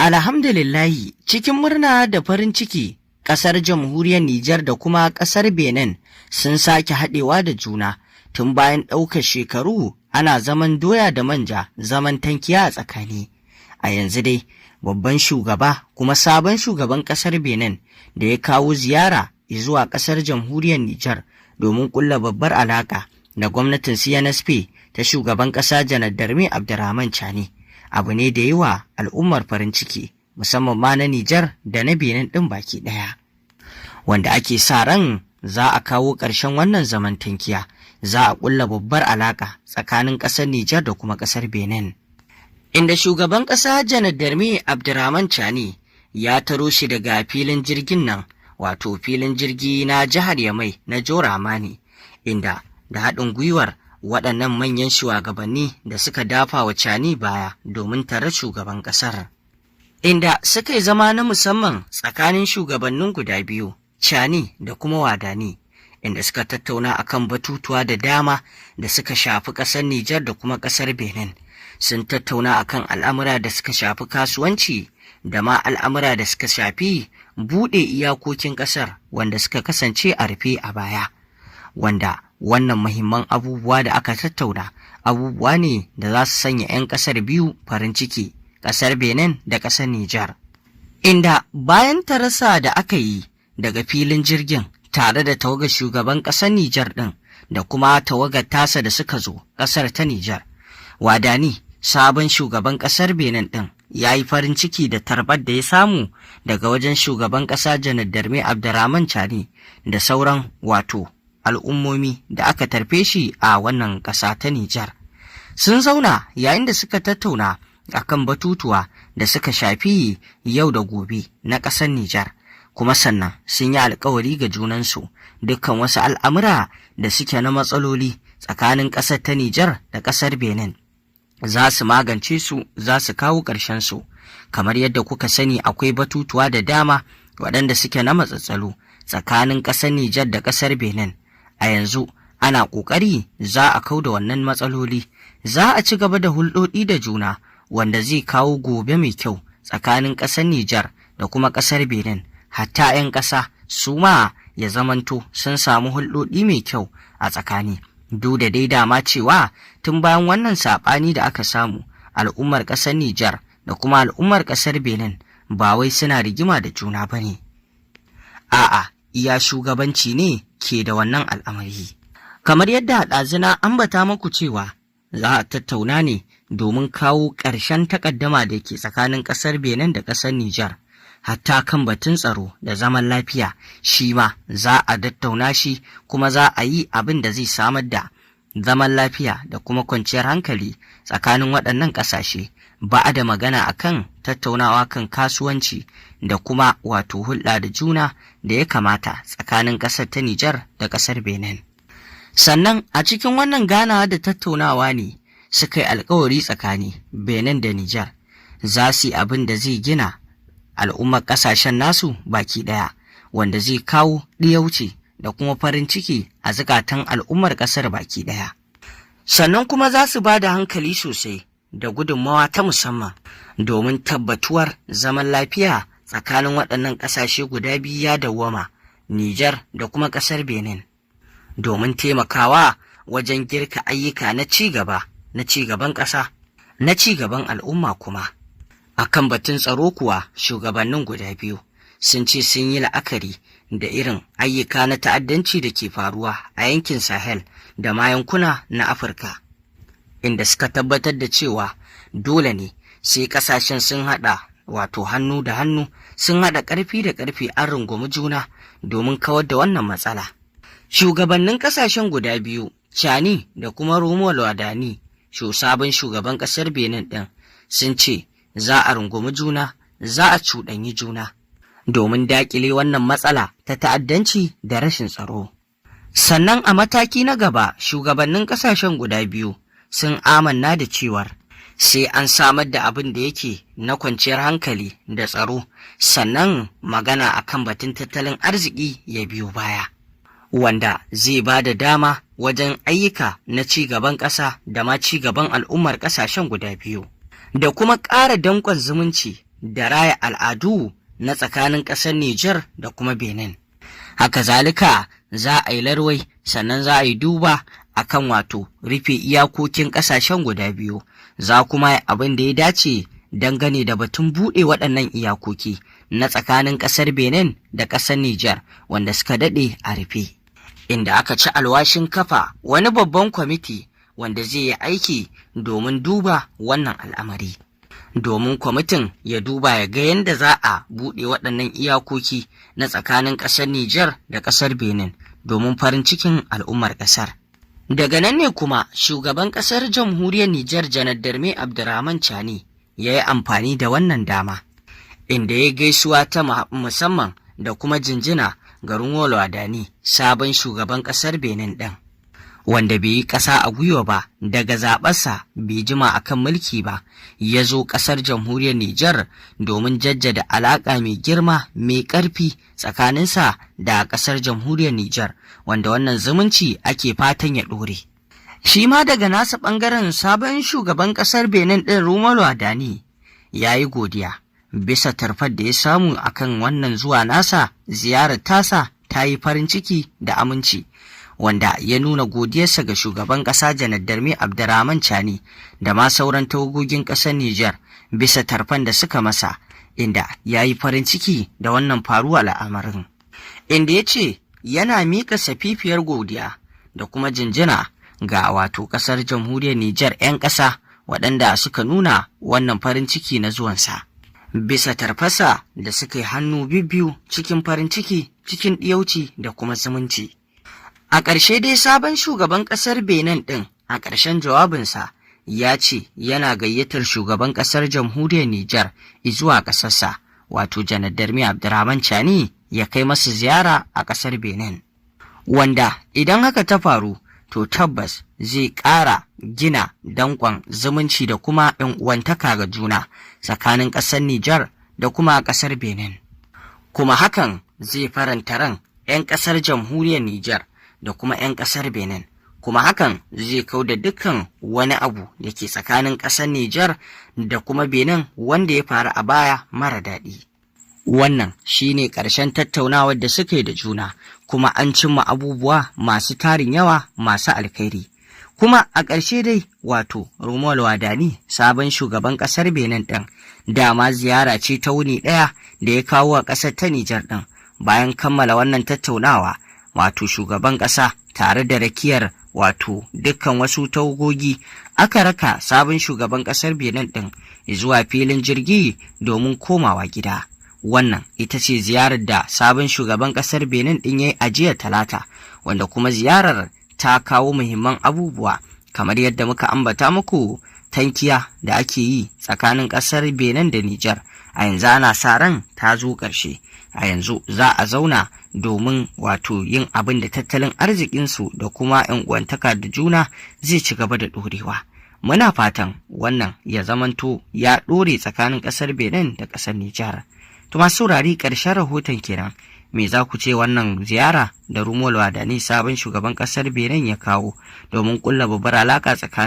Alhamdulillahi, cikin murna da farin ciki, ƙasar jamhuriyar Nijar da kuma ƙasar Benin sun sake haɗewa da juna tun bayan ɗaukar shekaru ana zaman doya da manja, zaman tankiya a tsakani. A yanzu dai, babban shugaba kuma sabon shugaban ƙasar Benin da ya kawo ziyara zuwa ƙasar jamhuriyar Nijar domin ƙulla babbar alaƙa da gwamnatin CNSP ta shugaban ƙasa Janar Darme Abdurrahman Chani. Abu ne da yi wa al'ummar farin ciki, musamman ma na Nijar da na Benin ɗin baki ɗaya, wanda ake sa ran za a kawo ƙarshen wannan zaman tankiya, za a ƙulla babbar alaƙa tsakanin ƙasar Nijar da kuma ƙasar Benin. Inda shugaban ƙasa Janar Darme Abdurrahman Chani ya taro shi daga filin jirgin nan, wato filin jirgi na jihar Yamai na Joramani, inda da haɗin gwiwar waɗannan manyan shugabanni da suka dafa wa Chani baya domin tare shugaban ƙasar. Inda suka yi zama na musamman tsakanin shugabannin guda biyu, Chani da kuma Wadani, inda suka tattauna akan batutuwa da dama da suka shafi ƙasar Nijar da kuma ƙasar Benin. Sun tattauna akan al'amura da suka shafi kasuwanci da ma al'amura da suka shafi buɗe iyakokin ƙasar wanda suka kasance a rufe a baya, wanda wannan muhimman abubuwa da aka tattauna abubuwa ne da za su sanya 'yan ƙasar biyu farin ciki, ƙasar Benin da ƙasar Nijar. Inda bayan tarasa da aka yi daga filin jirgin tare da tawagar shugaban ƙasar Nijar ɗin da kuma tawagar tasa da suka zo ƙasar ta Nijar, Wadani sabon shugaban ƙasar Benin ɗin ya yi farin ciki da tarbar da ya samu daga wajen shugaban ƙasa Janar Darme Abdurrahman Chani da sauran wato al'ummomi da aka tarfe shi a wannan ƙasa ta Nijar. Sun zauna yayin da suka tattauna akan batutuwa da suka shafi yau da gobe na ƙasar Nijar, kuma sannan sun yi alkawari ga junansu dukkan wasu al'amura da suke na matsaloli tsakanin ƙasar ta Nijar da ƙasar Benin za su magance su, za su kawo ƙarshen su. Kamar yadda kuka sani, akwai batutuwa da dama waɗanda suke na matsatsalo tsakanin ƙasar Nijar da ƙasar Benin. A yanzu ana ƙoƙari za a kau da wannan matsaloli, za a ci gaba da hulɗoɗi da juna wanda zai kawo gobe mai kyau tsakanin ƙasar Nijar da kuma ƙasar Benin, hatta 'yan ƙasa su ma ya zamanto sun samu hulɗoɗi mai kyau a tsakani. Duk da dai dama cewa tun bayan wannan saɓani da aka samu, al'ummar ƙasar Nijar da kuma al'ummar ƙasar Benin ba wai suna rigima da juna ba ne. A'a, iya shugabanci ne ke da wannan al'amari. Kamar yadda ɗazuna ambata muku cewa za a tattauna ne domin kawo ƙarshen takaddama da ke tsakanin ƙasar Benin da ƙasar Nijar, hatta kan batun tsaro da zaman lafiya shi ma za a tattauna shi, kuma za a yi abin da zai samar da zaman lafiya da kuma kwanciyar hankali tsakanin waɗannan ƙasashe. Ba a da magana akan tattaunawa kan kasuwanci da kuma wato hulɗa da juna da ya kamata tsakanin ƙasar ta Nijar da ƙasar Benin. Sannan a cikin wannan ganawa da tattaunawa ne suka yi alkawari tsakani Benin da Nijar za su yi abin da zai gina al'ummar ƙasashen nasu baki ɗaya, wanda zai kawo ɗiyauci da kuma farin ciki a zukatan al'ummar ƙasar baki ɗaya. Sannan kuma za su ba da hankali sosai da gudunmawa ta musamman domin tabbatuwar zaman lafiya tsakanin waɗannan ƙasashe guda biyu ya dawwama, Nijar da kuma ƙasar Benin, domin taimakawa wajen girka ayyuka na ci gaba, na ci gaban ƙasa, na ci gaban al'umma kuma. Akan batun tsaro kuwa, shugabannin guda biyu sun ce sun yi la'akari da irin ayyuka na ta'addanci da ke faruwa a yankin Sahel da ma yankuna na Afirka, inda suka tabbatar da cewa dole ne sai ƙasashen sun haɗa wato hannu da hannu, sun haɗa ƙarfi da ƙarfi, an rungumi juna domin kawar da wannan matsala. Shugabannin ƙasashen guda biyu, Chani da kuma Romuald Wadani, sabon shugaban ƙasar Benin ɗin, sun ce za a rungumi juna, za a cuɗanyi juna domin daƙile wannan matsala ta ta'addanci da rashin tsaro. Sannan a mataki na gaba, shugabannin ƙasashen guda biyu sun amanna da cewar sai an samar da abin da yake na kwanciyar hankali da tsaro, sannan magana akan batun tattalin arziki ya biyo baya, wanda zai ba da dama wajen ayyuka na ci gaban ƙasa da ma ci gaban al'ummar ƙasashen guda biyu. da kuma ƙara danƙon zumunci da raya al'adu na tsakanin ƙasar Nijar da kuma Benin. Haka zalika za a yi larwai sannan za a yi duba akan wato rufe iyakokin ƙasashen guda biyu, za kuma yi abin da ya dace dangane da batun buɗe waɗannan iyakoki na tsakanin ƙasar Benin da ƙasar Nijar wanda suka daɗe a rufe. Inda aka ci alwashin kafa wani babban kwamiti wanda zai yi aiki domin duba wannan al'amari. Domin kwamitin ya duba ya ga yadda za a buɗe waɗannan iyakoki na tsakanin ƙasar Nijar da ƙasar Benin domin farin cikin al'ummar ƙasar. Daga nan ne kuma shugaban ƙasar jamhuriyar Nijar Janar Darme Abdurrahman Chani ya yi amfani da wannan dama, inda ya gaisuwa ta musamman da kuma jinjina ga Rumolo Wadani, sabon shugaban ƙasar Benin ɗin, wanda bai yi ƙasa a gwiwa ba daga zaɓarsa bai jima a kan mulki ba, ya zo ƙasar jamhuriyar Nijar domin jaddada alaƙa mai girma mai ƙarfi tsakaninsa da ƙasar jamhuriyar Nijar, wanda wannan zumunci ake fatan ya ɗore. Shi ma daga nasa ɓangaren sabon shugaban ƙasar Benin ɗin Rumolo Wadani ya yi godiya bisa tarfar da ya samu akan wannan zuwa nasa. Ziyarar tasa ta yi farin ciki da aminci, wanda ya nuna godiyarsa ga shugaban ƙasa Janar Darme Abdurrahman Chani da ma sauran tawagogin ƙasar Nijar bisa tarfan da suka masa, inda ya yi farin ciki da wannan faruwa al'amarin, inda ya ce yana miƙa safifiyar godiya da kuma jinjina ga wato ƙasar jamhuriyar Nijar 'yan ƙasa waɗanda suka nuna wannan farin ciki na zuwansa bisa tarfasa da suka yi hannu bibbiyu cikin farin ciki, cikin ɗiyauci da kuma zumunci. A ƙarshe dai sabon shugaban ƙasar Benin ɗin a ƙarshen jawabinsa ya ce yana gayyatar shugaban ƙasar jamhuriyar Nijar zuwa ƙasarsa wato Janar Darme Abdurrahman Chani ya kai masa ziyara a ƙasar Benin, wanda idan haka ta faru to tabbas zai ƙara gina danƙon zumunci da kuma ‘yan uwantaka ga juna tsakanin ƙasar Nijar da kuma ƙasar Benin. Kuma hakan zai faranta ran 'yan ƙasar jamhuriyar Nijar da kuma 'yan ƙasar Benin, kuma hakan zai kauda dukkan wani abu da ke tsakanin ƙasar Nijar da kuma Benin wanda ya faru a baya mara daɗi. Wannan shine ƙarshen tattaunawar da suka yi da juna, kuma an cimma abubuwa masu tarin yawa masu alkhairi. Kuma a ƙarshe dai wato Rumolo Wadani, sabon shugaban ƙasar Benin ɗin, dama ziyara ce ta wuni ɗaya da ya kawo a ƙasar ta Nijar ɗin. Bayan kammala wannan tattaunawa, wato shugaban ƙasa tare da rakiyar wato dukkan wasu tawagogi aka raka sabon shugaban ƙasar Benin ɗin zuwa filin jirgi domin komawa gida. Wannan ita ce ziyarar da sabon shugaban ƙasar Benin ɗin ya yi a jiya Talata, wanda kuma ziyarar ta kawo muhimman abubuwa kamar yadda muka ambata muku. Tankiya da ake yi tsakanin ƙasar Benin da Nijar a yanzu ana sa ran ta zo ƙarshe. A yanzu za a zauna domin wato yin abin da tattalin arzikinsu da kuma 'yan uwantaka da juna zai ci gaba da ɗorewa. Muna fatan wannan ya zamanto ya ɗore tsakanin ƙasar Benin da ƙasar Nijar. To masu saurari, ƙarshen rahoton kenan. Me za ku ce wannan ziyara da Rumolo Wadani sabon shugaban ƙasar Benin ya kawo domin ƙulla babbar alaƙa tsakanin